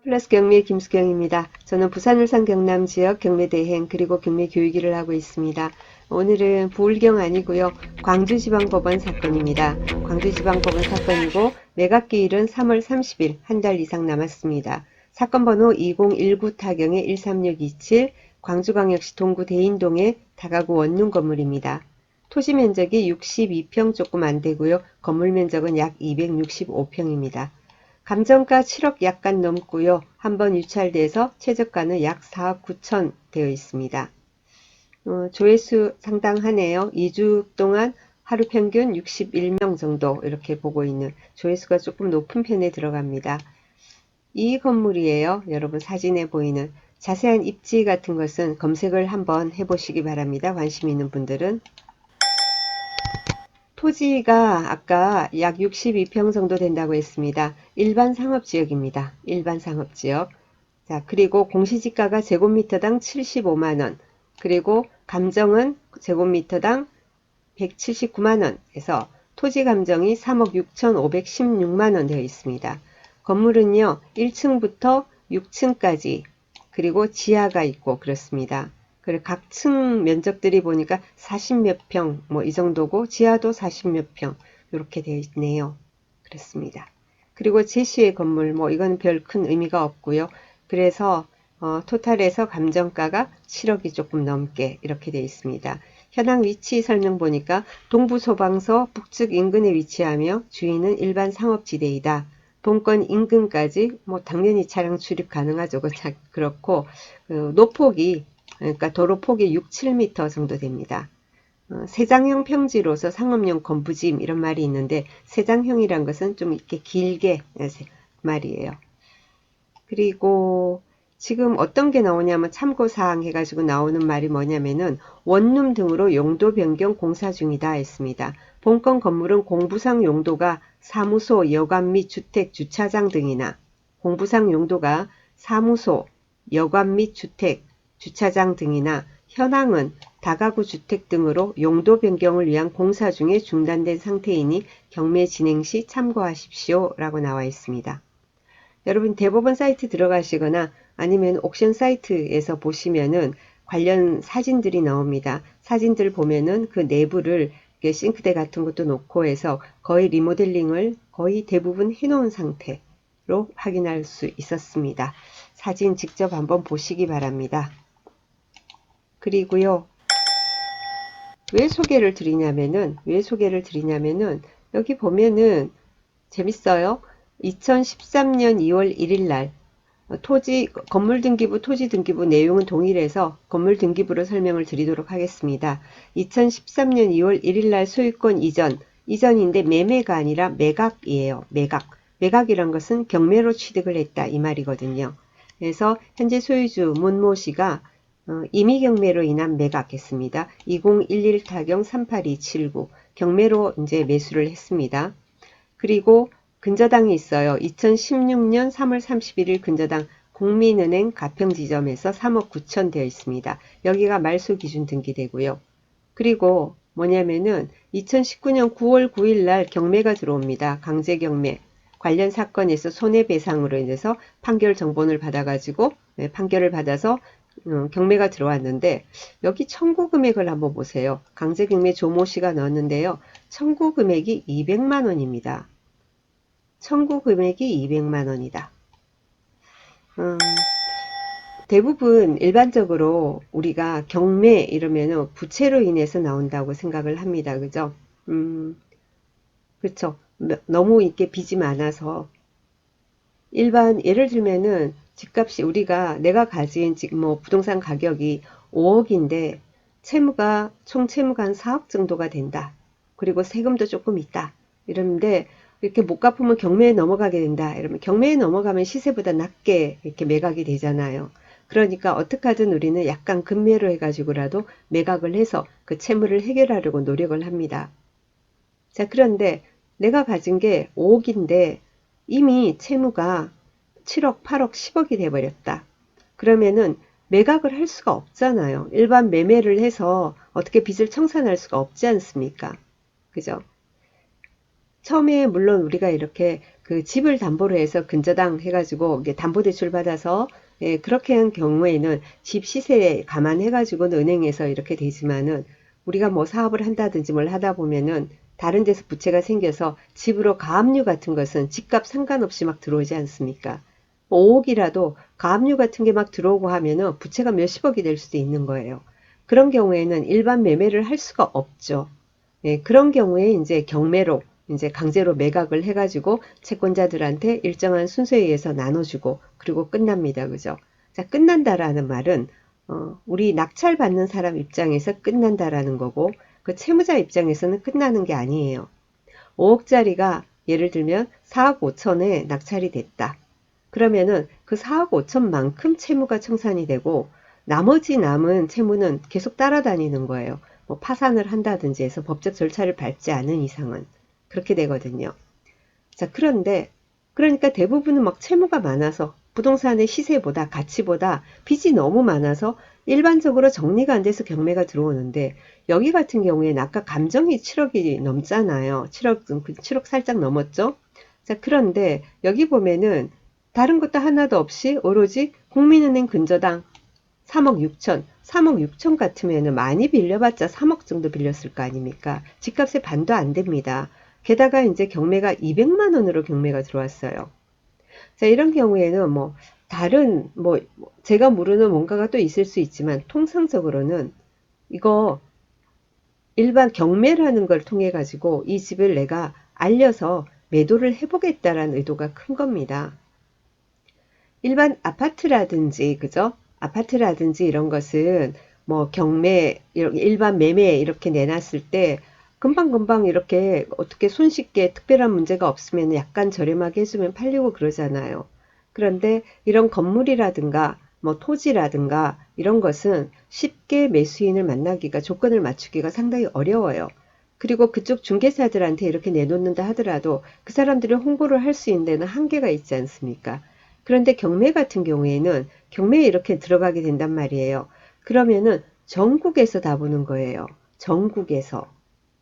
플러스 경매 김수경입니다. 저는 부산, 울산, 경남 지역 경매 대행 그리고 경매 교육 일을 하고 있습니다. 오늘은 부울경 아니고요. 광주지방법원 사건입니다. 광주지방법원 사건이고 매각기일은 3월 30일 한 달 이상 남았습니다. 사건 번호 2019 타경의 13627 광주광역시 동구 대인동의 다가구 원룸 건물입니다. 토지 면적이 62평 조금 안 되고요. 건물 면적은 약 265평입니다. 감정가 7억 약간 넘고요. 한번 유찰돼서 최저가는 약 4억 9천 되어 있습니다. 조회수 상당하네요. 2주 동안 하루 평균 61명 정도 이렇게 보고 있는 조회수가 조금 높은 편에 들어갑니다. 이 건물이에요. 여러분 사진에 보이는 자세한 입지 같은 것은 검색을 한번 해보시기 바랍니다. 관심 있는 분들은. 토지가 아까 약 62평 정도 된다고 했습니다. 일반 상업지역입니다. 일반 상업지역. 자, 그리고 공시지가가 제곱미터당 75만원. 그리고 감정은 제곱미터당 179만원 해서 토지 감정이 3억 6,516만원 되어 있습니다. 건물은요, 1층부터 6층까지 그리고 지하가 있고 그렇습니다. 그리고 각 층 면적들이 보니까 40몇 평, 뭐 이 정도고, 지하도 40몇 평, 이렇게 되어 있네요. 그렇습니다. 그리고 제시의 건물, 뭐 이건 별 큰 의미가 없고요. 그래서 토탈에서 감정가가 7억이 조금 넘게 이렇게 되어 있습니다. 현황 위치 설명 보니까 동부소방서 북측 인근에 위치하며 주인은 일반 상업지대이다. 본건 인근까지 뭐 당연히 차량 출입 가능하죠. 그렇고 노폭이 그러니까 도로 폭이 6, 7m 정도 됩니다. 세장형 평지로서 상업용 건부짐 이런 말이 있는데 세장형이란 것은 좀 이렇게 길게 말이에요. 그리고 지금 어떤 게 나오냐면 참고사항 해가지고 나오는 말이 뭐냐면은 원룸 등으로 용도 변경 공사 중이다 했습니다. 본건 건물은 공부상 용도가 사무소, 여관 및 주택, 주차장 등이나 공부상 용도가 사무소, 여관 및 주택, 주차장 등이나 현황은 다가구 주택 등으로 용도 변경을 위한 공사 중에 중단된 상태이니 경매 진행 시 참고하십시오 라고 나와 있습니다. 여러분 대법원 사이트 들어가시거나 아니면 옥션 사이트에서 보시면은 관련 사진들이 나옵니다. 사진들 보면은 그 내부를 싱크대 같은 것도 놓고 해서 거의 리모델링을 거의 대부분 해놓은 상태로 확인할 수 있었습니다. 사진 직접 한번 보시기 바랍니다. 그리고요. 왜 소개를 드리냐면은 여기 보면은 재밌어요. 2013년 2월 1일 날 건물등기부 토지등기부 내용은 동일해서 건물등기부로 설명을 드리도록 하겠습니다. 2013년 2월 1일 날 소유권 이전인데 매매가 아니라 매각이에요. 매각이란 것은 경매로 취득을 했다 이 말이거든요. 그래서 현재 소유주 문모 씨가 임의경매로 인한 매각했습니다. 2011 타경 38279 경매로 이제 매수를 했습니다. 그리고 근저당이 있어요. 2016년 3월 31일 근저당 국민은행 가평지점에서 3억 9천 되어 있습니다. 여기가 말소 기준 등기되고요. 그리고 뭐냐면은 2019년 9월 9일 날 경매가 들어옵니다. 강제경매 관련 사건에서 손해배상으로 인해서 판결 정본을 받아가지고 판결을 받아서 경매가 들어왔는데 여기 청구 금액을 한번 보세요. 강제경매 조모 씨가 넣었는데요. 청구 금액이 200만 원입니다. 청구 금액이 200만 원이다. 대부분 일반적으로 우리가 경매 이러면은 부채로 인해서 나온다고 생각을 합니다. 그죠? 그렇죠. 너무 이렇게 빚이 많아서 일반 예를 들면은 집값이 내가 가진 지금 뭐 부동산 가격이 5억인데 총 채무가 한 4억 정도가 된다. 그리고 세금도 조금 있다. 이러는데 이렇게 못 갚으면 경매에 넘어가게 된다. 이러면 경매에 넘어가면 시세보다 낮게 이렇게 매각이 되잖아요. 그러니까 어떻게 하든 우리는 약간 급매로 해가지고라도 매각을 해서 그 채무를 해결하려고 노력을 합니다. 자, 그런데 내가 가진 게 5억인데 이미 채무가 7억, 8억, 10억이 돼버렸다. 그러면은 매각을 할 수가 없잖아요. 일반 매매를 해서 어떻게 빚을 청산할 수가 없지 않습니까? 그죠? 처음에 물론 우리가 이렇게 그 집을 담보로 해서 근저당 해가지고 이게 담보대출 받아서 예, 그렇게 한 경우에는 집 시세 감안해가지고는 은행에서 이렇게 되지만은 우리가 뭐 사업을 한다든지 뭘 하다 보면은 다른 데서 부채가 생겨서 집으로 가압류 같은 것은 집값 상관없이 막 들어오지 않습니까? 5억이라도 가압류 같은 게 막 들어오고 하면은 부채가 몇십억이 될 수도 있는 거예요. 그런 경우에는 일반 매매를 할 수가 없죠. 예, 그런 경우에 이제 경매로 이제 강제로 매각을 해가지고 채권자들한테 일정한 순서에 의해서 나눠주고 그리고 끝납니다. 그죠? 자, 끝난다라는 말은 우리 낙찰 받는 사람 입장에서 끝난다라는 거고 그 채무자 입장에서는 끝나는 게 아니에요. 5억짜리가 예를 들면 4억 5천에 낙찰이 됐다. 그러면은 그 4억 5천만큼 채무가 청산이 되고 나머지 남은 채무는 계속 따라다니는 거예요. 뭐 파산을 한다든지 해서 법적 절차를 밟지 않은 이상은 그렇게 되거든요. 자, 그런데 그러니까 대부분은 막 채무가 많아서 부동산의 시세보다 가치보다 빚이 너무 많아서 일반적으로 정리가 안 돼서 경매가 들어오는데 여기 같은 경우에는 아까 감정이 7억이 넘잖아요. 7억 살짝 넘었죠? 자, 그런데 여기 보면은 다른 것도 하나도 없이 오로지 국민은행 근저당 3억 6천, 3억 6천 같으면 많이 빌려봤자 3억 정도 빌렸을 거 아닙니까? 집값의 반도 안 됩니다. 게다가 이제 경매가 200만 원으로 경매가 들어왔어요. 자, 이런 경우에는 뭐 다른 뭐 제가 모르는 뭔가가 또 있을 수 있지만 통상적으로는 이거 일반 경매라는 걸 통해 가지고 이 집을 내가 알려서 매도를 해보겠다라는 의도가 큰 겁니다. 일반 아파트라든지, 그죠? 아파트라든지 이런 것은 뭐 경매, 일반 매매 이렇게 내놨을 때 금방금방 이렇게 어떻게 손쉽게 특별한 문제가 없으면 약간 저렴하게 해주면 팔리고 그러잖아요. 그런데 이런 건물이라든가 뭐 토지라든가 이런 것은 쉽게 매수인을 만나기가 조건을 맞추기가 상당히 어려워요. 그리고 그쪽 중개사들한테 이렇게 내놓는다 하더라도 그 사람들이 홍보를 할 수 있는 데는 한계가 있지 않습니까? 그런데 경매 같은 경우에는 경매에 이렇게 들어가게 된단 말이에요. 그러면은 전국에서 다 보는 거예요. 전국에서.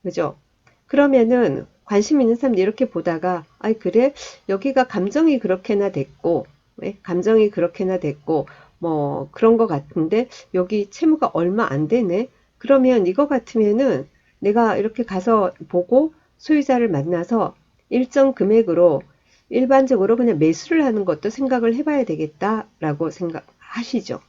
그죠? 그러면은 관심 있는 사람들 이렇게 보다가, 아이, 그래? 여기가 감정이 그렇게나 됐고, 왜? 감정이 그렇게나 됐고, 뭐, 그런 거 같은데, 여기 채무가 얼마 안 되네? 그러면 이거 같으면은 내가 이렇게 가서 보고 소유자를 만나서 일정 금액으로 일반적으로 그냥 매수를 하는 것도 생각을 해봐야 되겠다라고 생각하시죠.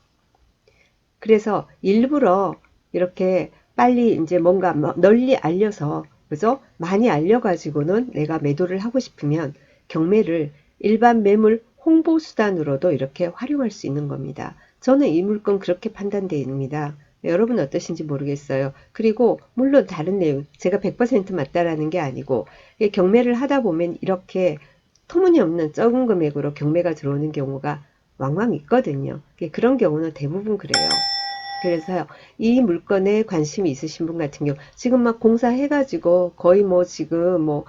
그래서 일부러 이렇게 빨리 이제 뭔가 널리 알려서, 그죠? 많이 알려가지고는 내가 매도를 하고 싶으면 경매를 일반 매물 홍보 수단으로도 이렇게 활용할 수 있는 겁니다. 저는 이 물건 그렇게 판단됩니다. 여러분 어떠신지 모르겠어요. 그리고 물론 다른 내용, 제가 100% 맞다라는 게 아니고 경매를 하다 보면 이렇게 터무니없는 적은 금액으로 경매가 들어오는 경우가 왕왕 있거든요. 그런 경우는 대부분 그래요. 그래서 이 물건에 관심이 있으신 분 같은 경우 지금 막 공사해가지고 거의 뭐 지금 뭐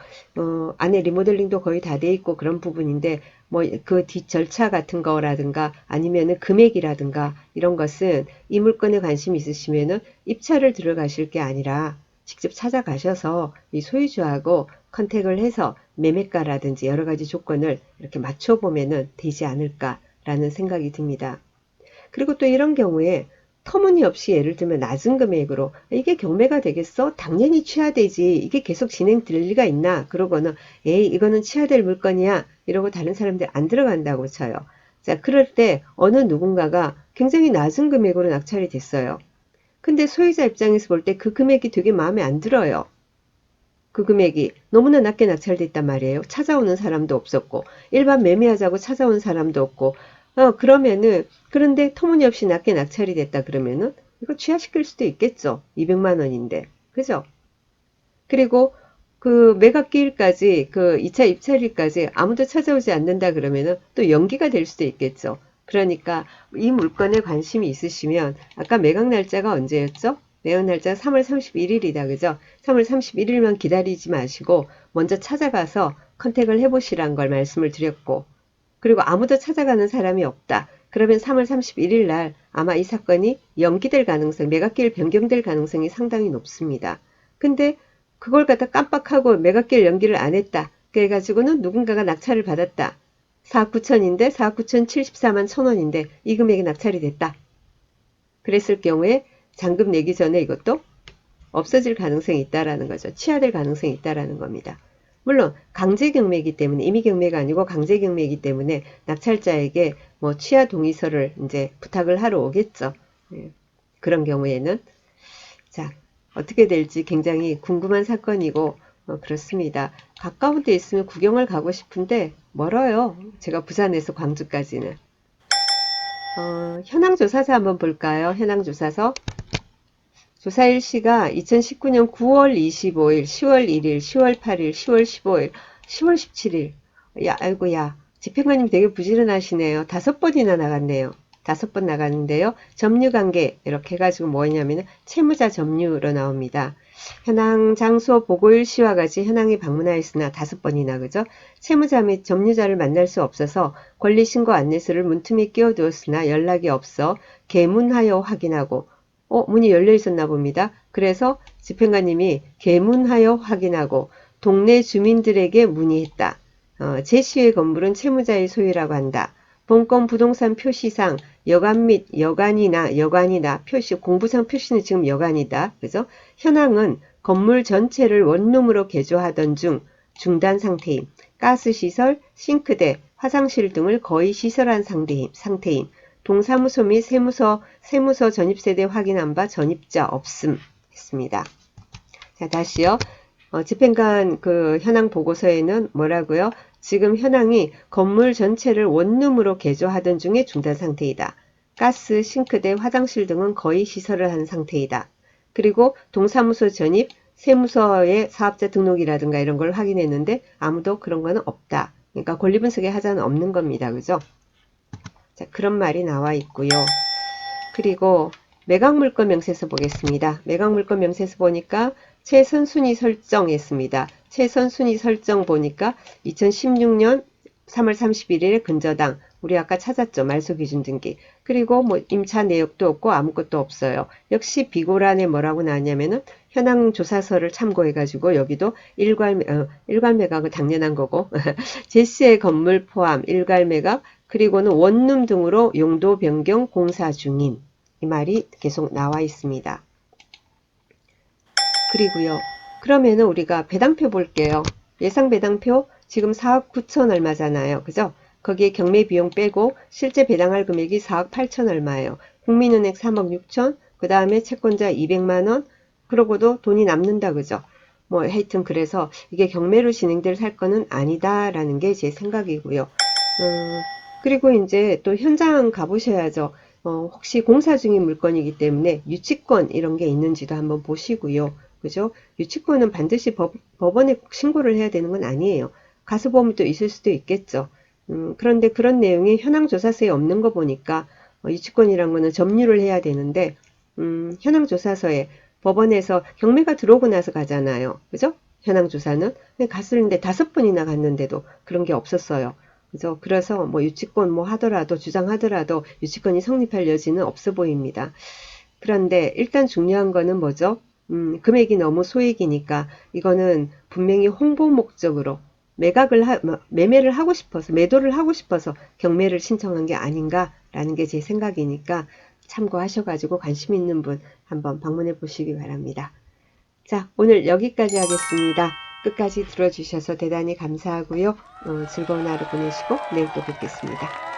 안에 리모델링도 거의 다 돼 있고 그런 부분인데 뭐 그 뒷 절차 같은 거라든가 아니면은 금액이라든가 이런 것은 이 물건에 관심이 있으시면은 입찰을 들어가실 게 아니라 직접 찾아가셔서 이 소유주하고 컨택을 해서 매매가라든지 여러 가지 조건을 이렇게 맞춰보면은 되지 않을까라는 생각이 듭니다. 그리고 또 이런 경우에 터무니없이 예를 들면 낮은 금액으로 이게 경매가 되겠어? 당연히 취하되지. 이게 계속 진행될 리가 있나? 그러고는 에이 이거는 취하될 물건이야. 이러고 다른 사람들 안 들어간다고 쳐요. 자, 그럴 때 어느 누군가가 굉장히 낮은 금액으로 낙찰이 됐어요. 근데 소유자 입장에서 볼 때 그 금액이 되게 마음에 안 들어요. 그 금액이 너무나 낮게 낙찰됐단 말이에요. 찾아오는 사람도 없었고 일반 매매하자고 찾아온 사람도 없고 그러면은 그런데 터무니없이 낮게 낙찰이 됐다 그러면은 이거 취하시킬 수도 있겠죠. 200만 원인데. 그죠? 그리고 그 매각기일까지 그 2차 입찰일까지 아무도 찾아오지 않는다 그러면은 또 연기가 될 수도 있겠죠. 그러니까 이 물건에 관심이 있으시면 아까 매각 날짜가 언제였죠? 매각 날짜가 3월 31일이다. 그죠? 3월 31일만 기다리지 마시고 먼저 찾아가서 컨택을 해보시란 걸 말씀을 드렸고 그리고 아무도 찾아가는 사람이 없다. 그러면 3월 31일 날 아마 이 사건이 연기될 가능성, 매각기일 변경될 가능성이 상당히 높습니다. 근데 그걸 갖다 깜빡하고 매각계를 연기를 안 했다. 그래가지고는 누군가가 낙찰을 받았다. 4억 9천인데 4억 9천 74만 1,000원인데 이 금액이 낙찰이 됐다. 그랬을 경우에 잔금 내기 전에 이것도 없어질 가능성이 있다라는 거죠. 취하될 가능성이 있다라는 겁니다. 물론 강제 경매이기 때문에 임의 경매가 아니고 강제 경매이기 때문에 낙찰자에게 뭐 취하 동의서를 이제 부탁을 하러 오겠죠. 예, 그런 경우에는 자 어떻게 될지 굉장히 궁금한 사건이고 그렇습니다. 가까운 데 있으면 구경을 가고 싶은데 멀어요. 제가 부산에서 광주까지는. 현황조사서 한번 볼까요? 현황조사서. 조사 일시가 2019년 9월 25일, 10월 1일, 10월 8일, 10월 15일, 10월 17일. 야, 아이고야. 집행관님 되게 부지런하시네요. 5번이나 나갔네요. 5번 나갔는데요. 점유관계 이렇게 해가지고 뭐냐면은 채무자 점유로 나옵니다. 현황 장소 보고일 시와 같이 현황에 방문하였으나 5번이나 그죠? 채무자 및 점유자를 만날 수 없어서 권리신고 안내서를 문틈에 끼워두었으나 연락이 없어 개문하여 확인하고 문이 열려 있었나 봅니다. 그래서 집행관님이 개문하여 확인하고 동네 주민들에게 문의했다. 제시의 건물은 채무자의 소유라고 한다. 본건 부동산 표시상 여관 및 여관이나 표시, 공부상 표시는 지금 여관이다. 그죠? 현황은 건물 전체를 원룸으로 개조하던 중 중단 상태임. 가스시설, 싱크대, 화장실 등을 거의 시설한 상태임. 동사무소 및 세무서 전입세대 확인한 바 전입자 없음 했습니다. 자, 다시요. 집행관 그 현황 보고서에는 뭐라고요? 지금 현황이 건물 전체를 원룸으로 개조하던 중에 중단 상태이다. 가스, 싱크대, 화장실 등은 거의 시설을 한 상태이다. 그리고 동사무소 전입, 세무서의 사업자 등록이라든가 이런 걸 확인했는데 아무도 그런 거는 없다. 그러니까 권리분석의 하자는 없는 겁니다. 그죠? 자, 그런 말이 나와 있고요. 그리고 매각물건 명세서 보겠습니다. 매각물건 명세서 보니까 최선순위 설정했습니다. 최선순위 설정 보니까 2016년 3월 31일에 근저당 우리 아까 찾았죠. 말소기준 등기. 그리고 뭐 임차 내역도 없고 아무것도 없어요. 역시 비고란에 뭐라고 나왔냐면은 현황 조사서를 참고해가지고 여기도 일괄 매각은 당연한 거고 제시의 건물 포함 일괄 매각 그리고는 원룸 등으로 용도 변경 공사 중인 이 말이 계속 나와 있습니다. 그리고요. 그러면은 우리가 배당표 볼게요. 예상 배당표 지금 4억 9천 얼마잖아요. 그죠? 거기에 경매 비용 빼고 실제 배당할 금액이 4억 8천 얼마예요. 국민은행 3억 6천, 그 다음에 채권자 200만원, 그러고도 돈이 남는다. 그죠? 뭐 하여튼 그래서 이게 경매로 진행될 사건은 아니다라는 게 제 생각이고요. 그리고 이제 또 현장 가보셔야죠. 혹시 공사 중인 물건이기 때문에 유치권 이런 게 있는지도 한번 보시고요. 그죠? 유치권은 반드시 법원에 꼭 신고를 해야 되는 건 아니에요. 가서 보면 또 있을 수도 있겠죠. 그런데 그런 내용이 현황조사서에 없는 거 보니까 유치권이란 거는 점유를 해야 되는데 현황조사서에 법원에서 경매가 들어오고 나서 가잖아요. 그죠? 현황조사는. 갔는데 5번이나 갔는데도 그런 게 없었어요. 그래서 뭐 유치권 뭐 하더라도 주장하더라도 유치권이 성립할 여지는 없어 보입니다. 그런데 일단 중요한 거는 뭐죠? 금액이 너무 소액이니까 이거는 분명히 홍보 목적으로 매매를 하고 싶어서 매도를 하고 싶어서 경매를 신청한 게 아닌가라는 게 제 생각이니까 참고하셔가지고 관심 있는 분 한번 방문해 보시기 바랍니다. 자, 오늘 여기까지 하겠습니다. 끝까지 들어주셔서 대단히 감사하고요. 즐거운 하루 보내시고 내일 또 뵙겠습니다.